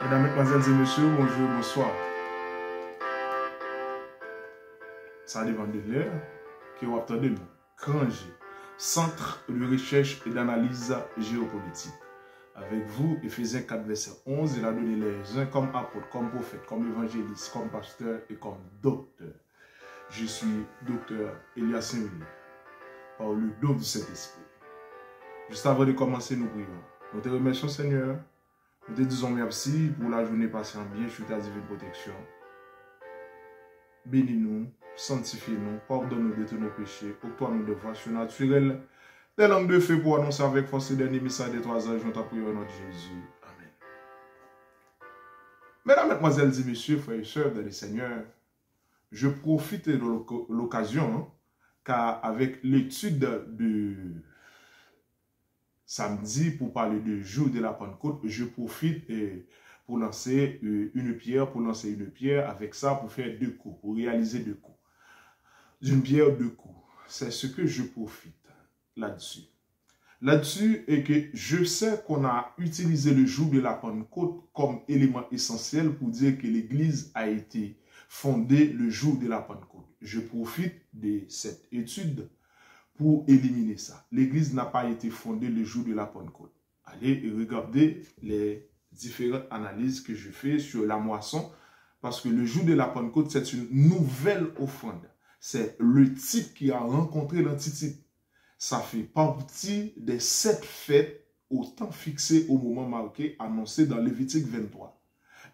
Mesdames, Mesdemoiselles et Messieurs, bonjour, bonsoir. Ça dépend de l'heure que vous attendez nous. Crangé, Centre de recherche et d'analyse géopolitique. Avec vous, Éphésiens 4, verset 11, il a donné les uns comme apôtres, comme prophètes, comme évangélistes, comme pasteurs et comme docteurs. Je suis docteur Elias Saint-Willy, par le don du Saint-Esprit. Juste avant de commencer, nous prions. Nous te remercions, Seigneur. Nous te disons merci pour la journée passée en bien sous ta divine protection. Bénis-nous, sanctifie-nous, pardonne-nous de tous nos péchés, octroie-nous de voies surnaturelles, des langues de feu pour annoncer avec force et dernier message des 3 anges, nous t'apprions au nom de Jésus. Amen. Mesdames, Mesdemoiselles et Messieurs, frères et sœurs dans le Seigneur, je profite de l'occasion, car avec l'étude de samedi pour parler du jour de la Pentecôte, je profite pour lancer une pierre, avec ça pour faire 2 coups, pour réaliser 2 coups. D'une pierre 2 coups. C'est ce que je profite là-dessus. Là-dessus est que je sais qu'on a utilisé le jour de la Pentecôte comme élément essentiel pour dire que l'Église a été fondée le jour de la Pentecôte. Je profite de cette étude pour éliminer ça. L'Église n'a pas été fondée le jour de la Pentecôte. Allez et regardez les différentes analyses que je fais sur la moisson, parce que le jour de la Pentecôte, c'est une nouvelle offrande. C'est le type qui a rencontré l'antitype. Ça fait partie des 7 fêtes au temps fixé au moment marqué, annoncé dans Lévitique 23.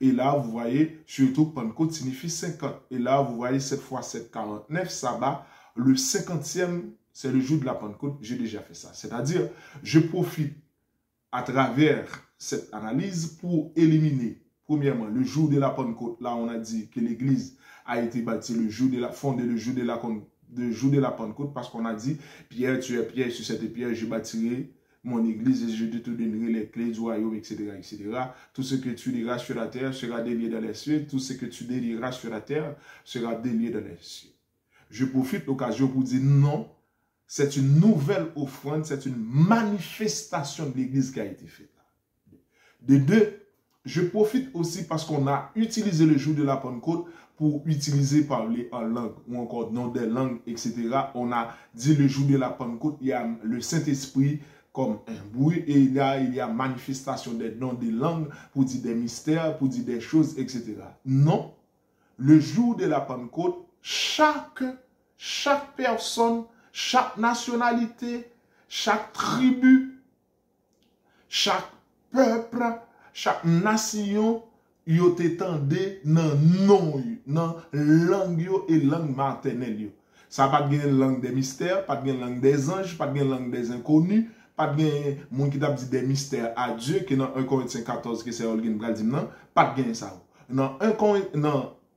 Et là, vous voyez, surtout Pentecôte signifie 50. Et là, vous voyez 7 fois 7, 49, sabbat, le 50e, c'est le jour de la Pentecôte, j'ai déjà fait ça. C'est-à-dire, je profite à travers cette analyse pour éliminer, premièrement, le jour de la Pentecôte. Là, on a dit que l'Église a été bâtie fondée le jour de la Pentecôte, parce qu'on a dit, Pierre, tu es Pierre, sur cette pierre, je bâtirai mon Église et je te donnerai les clés du royaume, etc., etc. Tout ce que tu liras sur la terre sera délié dans les cieux. Tout ce que tu délieras sur la terre sera délié dans les cieux. Je profite de l'occasion pour dire non. C'est une nouvelle offrande, c'est une manifestation de l'Église qui a été faite. De 2, je profite aussi parce qu'on a utilisé le jour de la Pentecôte pour utiliser parler en langue ou encore dans des langues, etc. On a dit le jour de la Pentecôte, il y a le Saint-Esprit comme un bruit et il y a manifestation des dons des langues pour dire des mystères, pour dire des choses, etc. Non, le jour de la Pentecôte, chaque personne, chaque nationalité, chaque tribu, chaque peuple, chaque nation, yo t'étendé dans non, dans langue et langue maternelle. Ça pas de langue des mystères, pas de langue des anges, pas de langue des inconnus, pas de monde qui t'a dit des mystères à Dieu, qui dans 1 Corinthiens 14, que c'est Olgin Bradim, non, pas de ça. Dans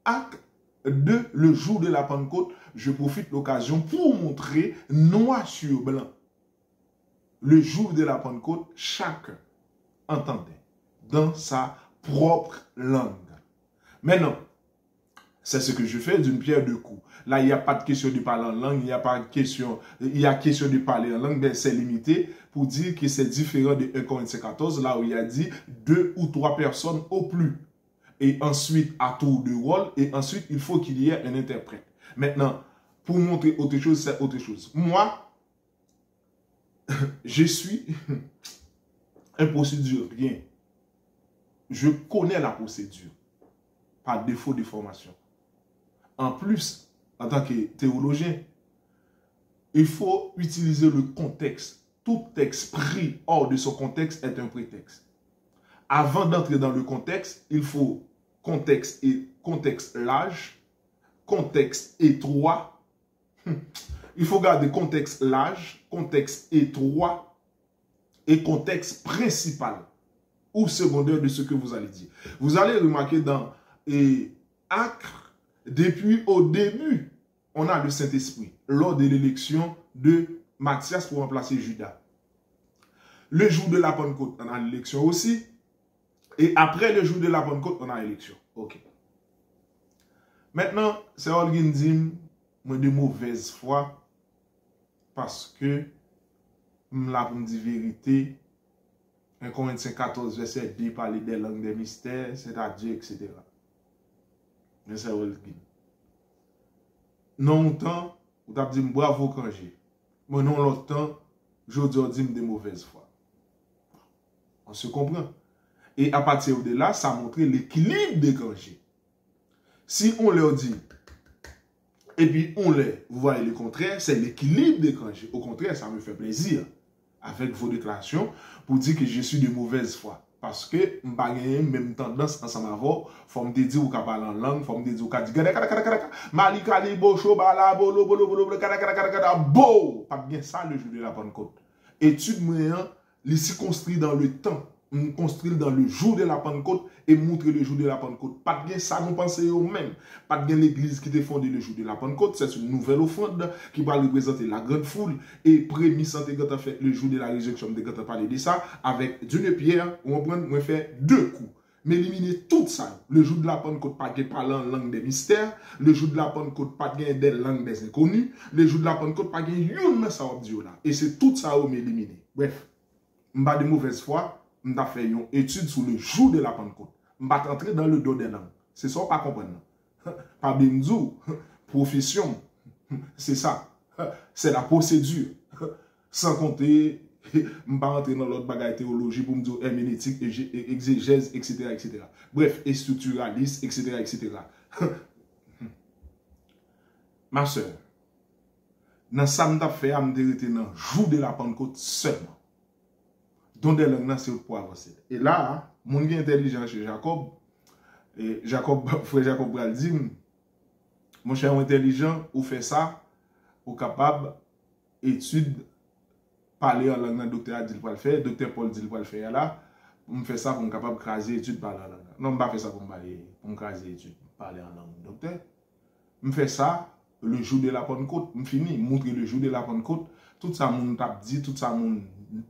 Acte 2, le jour de la Pentecôte, je profite de l'occasion pour montrer noir sur blanc. Le jour de la Pentecôte, chacun entendait dans sa propre langue. Maintenant, c'est ce que je fais d'une pierre 2 coups. Là, il n'y a pas de question de parler en langue, il y a question de parler en langue, mais c'est limité pour dire que c'est différent de 1 Corinthiens 14, là où il y a dit 2 ou 3 personnes au plus. Et ensuite, à tour de rôle, et ensuite, il faut qu'il y ait un interprète. Maintenant, pour montrer autre chose, c'est autre chose. Moi, je suis un procédurien. Je connais la procédure, par défaut de formation. En plus, en tant que théologien, il faut utiliser le contexte. Tout texte pris hors de son contexte est un prétexte. Avant d'entrer dans le contexte, il faut contexte large, contexte étroit. Il faut garder contexte large, contexte étroit et contexte principal ou secondaire de ce que vous allez dire. Vous allez remarquer dans Actes, depuis au début, on a le Saint-Esprit lors de l'élection de Matthias pour remplacer Judas. Le jour de la Pentecôte, on a l'élection aussi. Et après le jour de la Pentecôte, on a l'élection. Ok. Maintenant, c'est Olgin Dim, moi de mauvaise foi, parce que, là pour me dire vérité, 1 Corinthiens 14, verset 2, parler des langues des mystères, c'est à Dieu, etc. Mais c'est où le guide. Non, autant, vous avez dit bravo quand j'ai. Mais non, l'autre temps, je dis de mauvaise foi. On se comprend. Et à partir de là, ça montre l'équilibre des congés. Si on leur dit, et puis on les, vous voyez le contraire, c'est l'équilibre des congés. Au contraire, ça me fait plaisir avec vos déclarations pour dire que je suis de mauvaise foi. Parce que je n'ai pas même tendance ensemble à avoir, il faut me dire ou parler en langue, il faut me dire ou dire Malikali bocho bala bolo bolo bolo bo, pas bien ça le jour de la Pentecôte. Étude moyen, les circonscrits dans le temps, construire dans le jour de la Pentecôte et montrer le jour de la Pentecôte. Pas de ça, nous pensons au même. Pas de l'église qui était fondée le jour de la Pentecôte. C'est une nouvelle offrande qui va représenter la grande foule. Et prémisse santé quand on fait le jour de la résurrection, de quand on parle de ça, avec d'une pierre, on fait 2 coups. Mais éliminer tout ça. Le jour de la Pentecôte, pas de parler en langue des mystères. Le jour de la Pentecôte, pas de des langues des inconnus. Le jour de la Pentecôte, pas de yon ça là. Et c'est tout ça où m'éliminer. Bref, pas de mauvaise foi. Je vais faire une étude sur le jour de la Pentecôte. Je vais entrer dans le dos des langues. C'est ça, pas comprendre. Pas bimzou, profession. C'est ça. C'est la procédure. Sans compter, je ne vais pas entrer dans l'autre bagaille théologie pour me dire herméneutique, exégèse, etc., etc. Bref, et structuraliste, etc., etc. Ma soeur, dans ça, je vais faire, je vais dans le jour de la Pentecôte seulement. Dont des langues, c'est pour avancer. Et là, mon gars intelligent chez Jacob, et frère Jacob va dire, mon cher intelligent, ou fait ça, ou capable étude, parler en langue, le docteur a dit le faire, docteur Paul dit le faire là, on fait ça pour me capable craser étude parler en langue. Non, je ne pas faire ça pour me craser étude parler en langue, docteur. Je fais ça le jour de la Pentecôte, je finis, montrer le jour de la Pentecôte, tout ça mon t'a dit, tout ça mon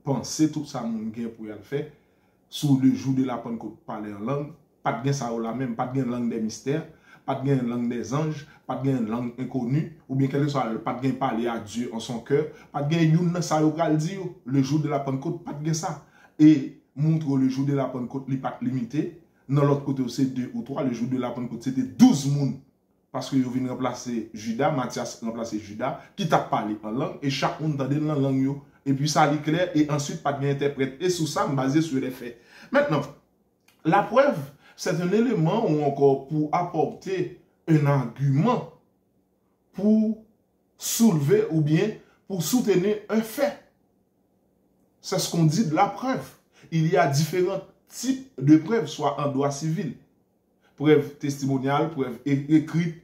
penser, tout ça mon gain pour y le faire, sur le jour de la Pentecôte, parler en langue, pas de gain ça ou la même, pas de gain langue des mystères, pas de gain langue des anges, pas de gain langue inconnue, ou bien quelque soit, pas de gain parler à Dieu en son cœur, pas de gain youn ça ou pral dire, le jour de la Pentecôte, pas de gain ça. Et montre le jour de la Pentecôte, il pas limité, dans l'autre côté c'est 2 ou 3, le jour de la Pentecôte c'était 12 moun. Parce que vous venez remplacer Judas, Matthias remplacer Judas, qui t'a parlé en langue, et chaque monde entendait dans la langue. Et puis ça est clair, et ensuite pas bien interprète. Et sous ça, basé sur les faits. Maintenant, la preuve, c'est un élément ou encore pour apporter un argument pour soulever ou bien pour soutenir un fait. C'est ce qu'on dit de la preuve. Il y a différents types de preuves, soit en droit civil. Preuve testimoniale, preuve écrite,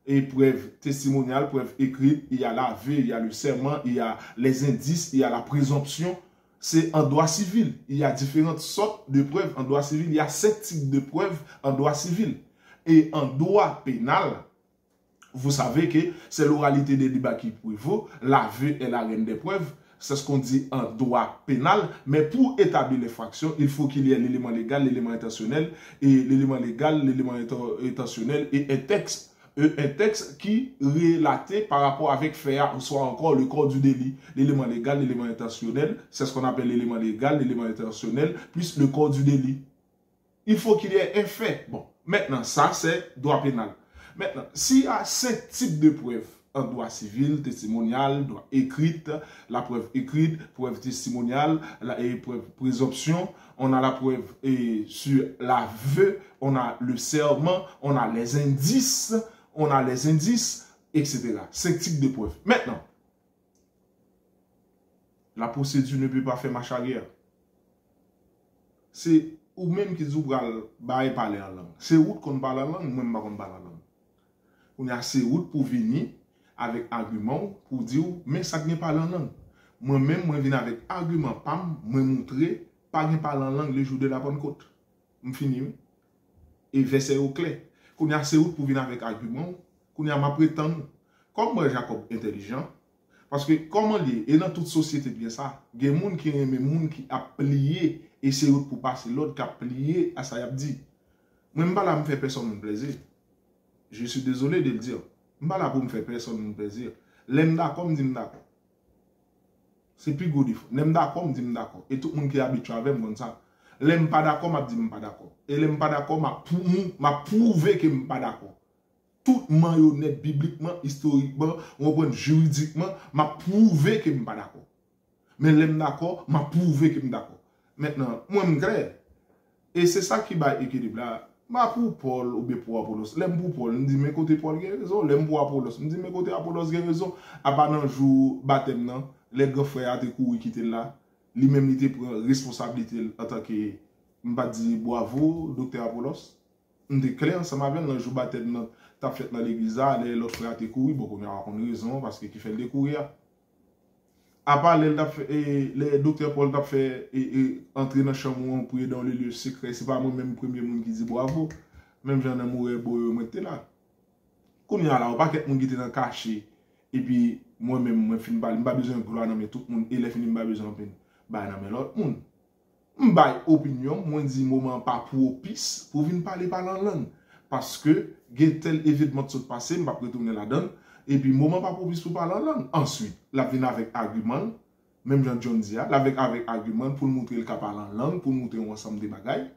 et preuve testimoniale, preuve écrite, il y a l'aveu, il y a le serment, il y a les indices, il y a la présomption. C'est en droit civil. Il y a différentes sortes de preuves en droit civil. Il y a 7 types de preuves en droit civil. Et en droit pénal, vous savez que c'est l'oralité des débats qui prévaut. L'aveu est la reine des preuves. C'est ce qu'on dit en droit pénal. Mais pour établir l'infraction, il faut qu'il y ait l'élément légal, l'élément intentionnel. Et l'élément légal, l'élément intentionnel et un texte qui relaté par rapport avec fait, soit encore le corps du délit. L'élément légal, l'élément intentionnel, c'est ce qu'on appelle l'élément légal, l'élément intentionnel, plus le corps du délit. Il faut qu'il y ait un fait. Bon, maintenant, ça, c'est droit pénal. Maintenant, s'il y a 5 types de preuves, un droit civil, testimonial, droit écrite, la preuve écrite, preuve testimoniale, la preuve présomption, on a la preuve sur l'aveu, on a le serment, on a les indices, etc. 5 types de preuves. Maintenant, la procédure ne peut pas faire marche arrière. C'est ou même qui vous parler en langue. C'est où qu'on parle en langue, même pas qu'on parle en langue. On a assez route pour venir avec argument pour dire mais ça ne parle en langue. Moi-même, moi viens avec argument, pam, moi montrer pas de parler en langue le jour de la Pentecôte. Je finis. Et verset au clair. Qu'on a assez route pour venir avec argument, qu'on a ma prétendre. Comme moi, Jacob intelligent, parce que comment lié, et dans toute société bien ça, il y a des gens qui aiment des gens qui a plié et c'est route pour passer, l'autre qui a plié à ça y a dit. Moi, je ne vais pas me faire personne mon plaisir. Je suis désolé de le dire. Je ne vais pas là pour me faire personne mon plaisir. L'aime d'accord, me dit d'accord. C'est plus gros défaut. N'aime d'accord, me dit d'accord. Et tout le monde qui est habitué avec moi comme ça. L'aime pas d'accord, m'a dit pas d'accord. Et l'aime pas d'accord, m'a prouvé que m'pas pas d'accord. Tout marionnette bibliquement, historiquement, juridiquement, m'a prouvé que m'pas pas d'accord. Mais l'aime d'accord, m'a prouvé que m'pas d'accord. Maintenant, moi m'gré. Et c'est ça qui va équilibre là. Ma pour Paul ou bien pour Apollos. L'aime pour Paul, me dit mais côté Paul il a raison, l'aime pour Apollos. Me dit mais côté Apollos il a raison. À pas dans jour baptême non, les grands frères a été couru qui étaient là. Lui-même il était prend responsabilité en tant que m'pa dit bravo docteur Apollos. On était clair ensemble avec dans jour baptême non, t'as fait dans l'église là, l'autre frère a été couru, bon on a raison parce qu'il fait le découvrir. À part les docteurs Paul t'a fait entrer dans la chambre pour dans le lieu secret. C'est pas moi-même premier monde qui dit bravo. Même j'en ai mouru pour mettre là. Quand il y a là, pas quelqu'un qui était dans caché. Et puis moi-même, moi fin pas besoin de gloire dans tout le monde. Et les fini pas besoin de bah dans l'autre monde. M'bay opinion, moi dis moment pas propice pour venir parler par la langue. Parce que il tel événement qui s'est passé, m'pa retourner là-dedans. Et puis, moment pas propice pour parler en langue. Ensuite, la vient avec argument, même John Dia, avec argument pour montrer le cas parler en langue, pour montrer ensemble des bagailles.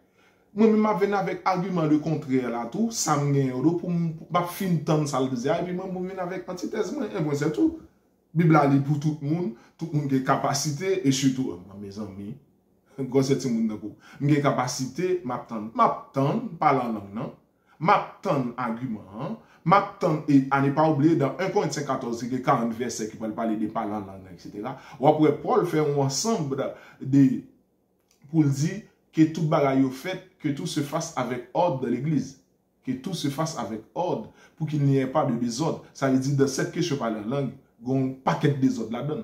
Moi-même, je viens avec argument de contraire là tout, ça me gagne pour finir temps ça le dire, et puis moi, je viens avec antithèse, et moi, c'est tout. Bible a dit pour tout le monde a capacité, et surtout, mes amis, quand c'est tout le monde, j'ai capacité, m'attendre parler en langue, non? M'attendre argument, m'attendre, et à ne pas oublier, dans 1 Corinthiens 14, il y a 40 versets qui veulent parler de parler en langue, etc. Ou après, Paul fait un ensemble pour dire que tout bagaille fait, que tout se fasse avec ordre de l'église. Que tout se fasse avec ordre, pour qu'il n'y ait pas de désordre. Ça veut dire, dans cette question de parler en langue, il y a un paquet de désordre là-dedans.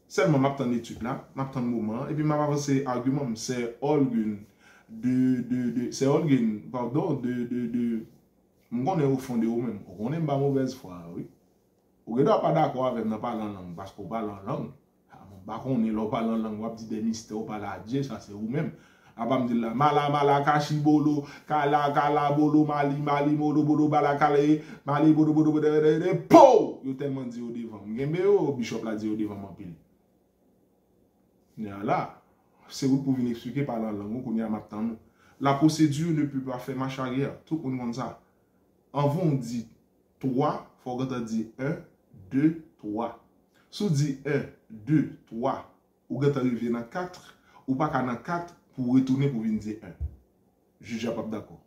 Seulement, m'attendre l'étude là, m'attendre le moment, et puis m'avancer argument, c'est organe. C'est organe, pardon, on est au fond de vous-même. On n'est pas mauvaise foi, oui. Vous n'êtes pas d'accord avec nous parler en langue, parce qu'on parle en langue. Par contre, on est là, parle en langue, on dit des mystères, on parle à Dieu, ça c'est vous-même. Après, me dit là, mala, kashi, bolo, kala, bolo, mali, molo, bolo, bala, kale, mali, bolo, po! Yo tellement dit au devant. M'gembe yo, bishop l'a dit au devant, mon pile. Là, c'est vous pour venir expliquer par la langue qu'on y a maintenant. La procédure ne peut pas faire marche arrière. Tout le monde ça. En vous, on dit 3, il faut que dire 1, 2, 3. Si on dit 1, 2, 3, ou quand arriver dans 4, ou pas dans 4 pour retourner pour venir dire 1. Je suis pas d'accord.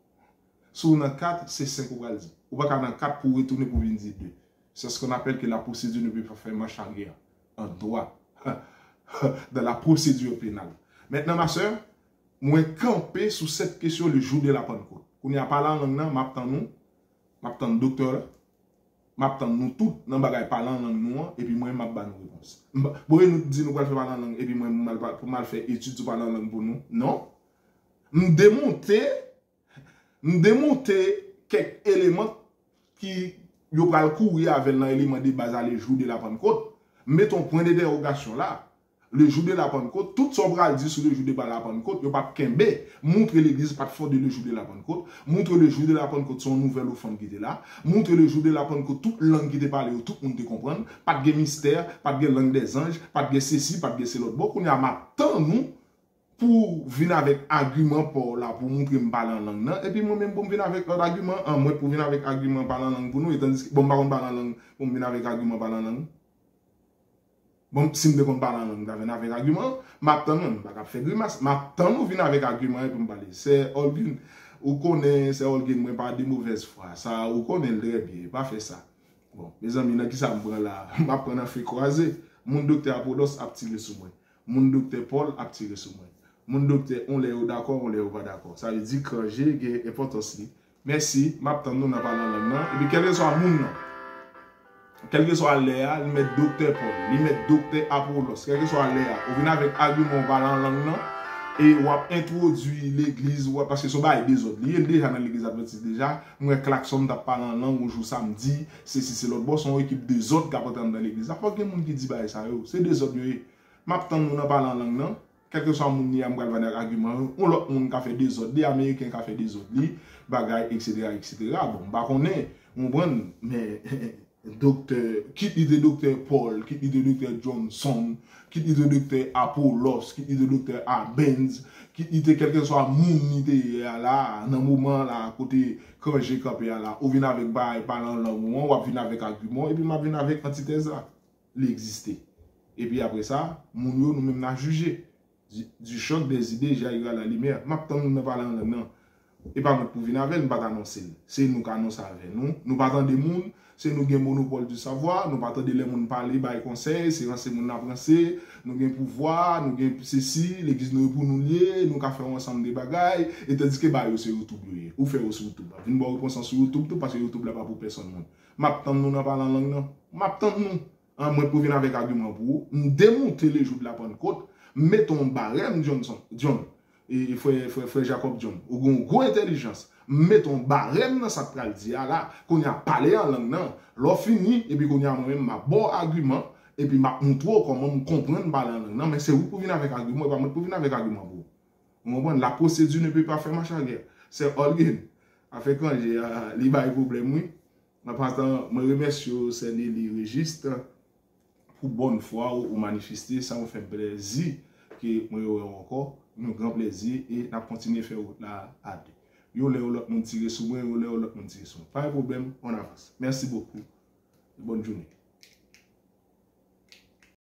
Si on a 4, c'est 5 ou dire. Ou pas dans 4 pour retourner pour venir dire 2. C'est ce qu'on appelle que la procédure ne peut pas faire marche arrière. En droit. Dans la procédure pénale. Maintenant, ma soeur, moi, camper sur cette question le jour de la Pentecôte. Qu'on y a parlé en langue, m'attend le docteur, m'attend nous tous, dans bagay parler en langue nous, et puis moi, m'a ba nous réponse. Vous nous dire nous pas faire parler en langue, et puis moi, pour mal faire étude sur parler en langue pour nous. Non. Nous démonter quelques éléments qui yo pral courir avec l'élément de base à le jour de la Pentecôte. Mettons point de dérogation là. Le jour de la Pentecôte, tout son bras dit sur le jour de la Pentecôte, il n'y a pas de kembe, montre l'église pas de fort de le jour de la Pentecôte, montre le jour de la Pentecôte son nouvelle offrande qui était là, montre le jour de la Pentecôte toute langue qui était parlée, tout le monde te comprendre, pas de mystère, pas de langue des anges, pas de ceci, pas de c'est l'autre. Bon, on y a maintenant nous pour venir avec argument pour montrer me parler en langue, et puis moi-même pour venir avec argument, moi pour venir avec argument parler en langue pour nous, et tandis que bon, par parler en langue, pour venir avec argument parler en langue. Bon, si je ne parle en langue, je avec argument, maintenant, je ne vais pas faire grimace. Maintenant, je viens avec argument pour me parler. C'est organe. Ou connaît, c'est organe, moi, pas de mauvaise foi. Ça, ou connaît le très bien, pas fait ça. Bon, mes amis, qui ça me prend là, je prends un fait croisé. Mon docteur Apollos a tiré sur moi. Mon docteur Paul a tiré sur moi. Mon docteur, on l'est d'accord, on l'est pas d'accord. Ça veut dire que j'ai importance. Merci, maintenant, nous n'avons pas la langue. Et puis, quel que soit mon nom. Quel que soit Léa, il met docteur Paul, il met docteur Apollos, quel que soit Léa, on vient avec argument parlant en langue, et on a introduit l'église, parce que ce n'est des autres. Il y a déjà dans l'église adventiste déjà, moi, klaxon t'a parlé en langue, on joue samedi, c'est l'autre boss, on équipe des autres qui apportent dans l'église. Il n'y a pas de monde qui dit ça, c'est des autres. Maintenant, nous parlons en langue, quel que soit mon niam, on va venir argument, on l'autre monde qui a fait des autres, des Américains qui a fait des autres, bagaille, etc. Bon, bah, on est, on prend, mais. docteur, quitte l'idée docteur Paul, quitte l'idée docteur Johnson, quitte l'idée docteur Apollos, quitte l'idée docteur Benz, quitte l'idée quel que soit mon idée là, dans le moment là, côté quand j'ai campé là, ou vient avec bail, parlant langue, ou vient avec argument, et puis m'a vient avec antithèse là, l'exister. Et puis après ça, nous nous-mêmes n'a jugé. Du choc des idées, j'arrive à la lumière. Maintenant, nous ne parlons pas langue, non. Et pas pour venir avec, nous pas annoncer. C'est nous qui annonçons avec nous. Nous pas attendre des gens, c'est nous qui avons monopole du savoir, nous pas attendre les gens parler, bailler conseil, c'est ces gens apprencer, nous avons pouvoir, nous avons ceci, l'église nous pour nous lier, nous avons fait ensemble des bagailles, et tandis que bah c'est YouTube ou faire sur YouTube. Une bonne réponse sur YouTube parce que YouTube là pas pour personne. M'attend nous n'en parlant langue non. M'attend nous. Moi pour venir avec argument pour nous démonter les jours de la Pentecôte, mettons barème John. Et frère Jacob John, ou une grosse intelligence, mettons barème dans sa pral dit là, qu'on a parlé en langue, l'on fini, et puis qu'on a même ma bon argument, et puis ma montre comment on comprendre parler en langue. Non, mais c'est vous pour venir avec argument, et pas moi pour venir avec argument pour. Vous comprenez? La procédure ne peut pas faire marche arrière. C'est all game. Après, quand j'ai les problème, oui, après, je remercie les registres pour bonne foi ou manifester, ça me fait plaisir que moi encore. Nous grand plaisir et n'a continuer à faire la ad. Yo le l'autre monde tirer sur moi, yo le l'autre monde tirer sur moi. Pas de problème, on avance. Merci beaucoup. Bonne journée.